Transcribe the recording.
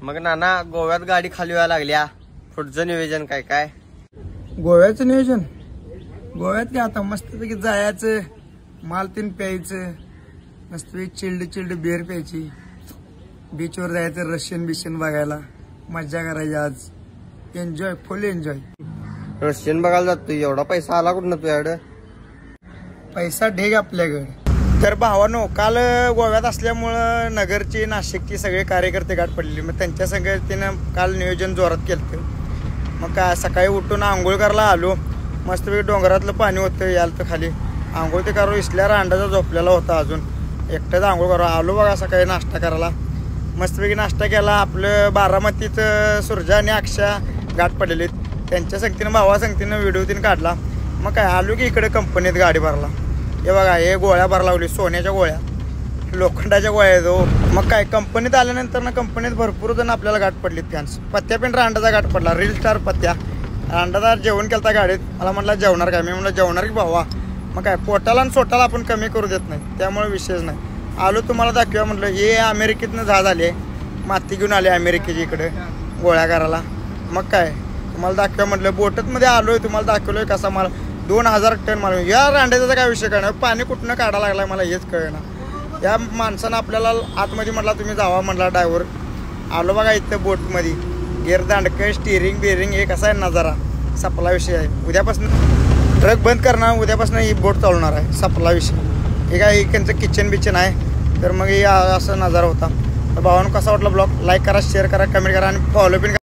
मग नाना गोव्यात गाडी खाली व्हायला लागल्या, पुढचं नियोजन काय काय? गोव्याचं नियोजन गोव्यात काय आता मस्तपैकी जायचं, माल तीन प्यायचं, मस्तपैकी चिल्ड बिअर प्यायची, बीचवर जायचं, रशियन बिशियन बघायला, मज्जा करायची. आज एन्जॉय, फुल एन्जॉय. रशियन बघायला जातो, एवढा पैसा आला कुठं तुझ्याकडे? पैसा ढेग आपल्याकडे. तर भावानो, काल गोव्यात असल्यामुळं नगरची नाशिकची सगळे कार्यकर्ते गाठ पडलेले, मग त्यांच्या संगतीनं काल नियोजन जोरात केलं. मग काय सकाळी उठून आंघोळ करायला आलो, मस्तपैकी डोंगरातलं पाणी होतं याल तर खाली आंघोळ ते करू, इसल्यावर अंडाचा झोपलेला होता, अजून एकटाच आंघोळ करू आलो बघा. सकाळी नाश्ता करायला मस्तपैकी नाश्ता केला. आपलं बारामतीचं सुरजा आणि अक्षा गाठ पडलेली, त्यांच्या संगतीनं भावा संगतीनं व्हिडिओ तीन काढला. मग काय आलो की इकडे कंपनीत गाडी भरला. हे बघा, हे गोळ्या भर लावली, सोन्याच्या गोळ्या, लोखंडाच्या गोळ्या आहेत हो. मग काय कंपनीत आल्यानंतर ना कंपनीत भरपूर जण आपल्याला गाठ पडलीत. फॅन्स पत्त्या पेंटर अंडाचा गाठ पडला, रील स्टार पत्त्या अंडाचा जेवण केलता गाडीत. मला म्हटलं जेवणार काय? मी म्हटलं जेवणार की भावा. मग काय पोटाला आणि सोटाला आपण कमी करू देत नाही, त्यामुळे विषयच नाही. आलो तुम्हाला दाखवा म्हटलं. हे अमेरिकेतनं जहाज आले, माती घेऊन आले अमेरिकेची इकडे गोळ्या करायला. मग काय तुम्हाला दाखवा म्हटलं. बोटमध्ये आलोय, तुम्हाला दाखवलोय कसा मला 2000 टन माल. या रांड्याचा काय विषय काय नाही, पाणी कुठनं काढायला लागलाय मला हेच कळेना. या माणसानं आपल्याला आतमध्ये म्हटला तुम्ही जावा म्हटला. ड्रायव्हर आलो बघा इथं बोटमध्ये, गिअर दांडकं, स्टिअरिंग बिअरिंग, हे कसा आहे नजारा. सपला विषय आहे. उद्यापासून ट्रक बंद करणार, उद्यापासून ही बोट चालवणार आहे. सपला विषय. हे काय त्यांचं किचन बिचन आहे. तर मग हे असं नजारा होता. तर भावानं कसा वाटला ब्लॉग? लाईक करा, शेअर करा, कमेंट करा आणि फॉलो पण करा.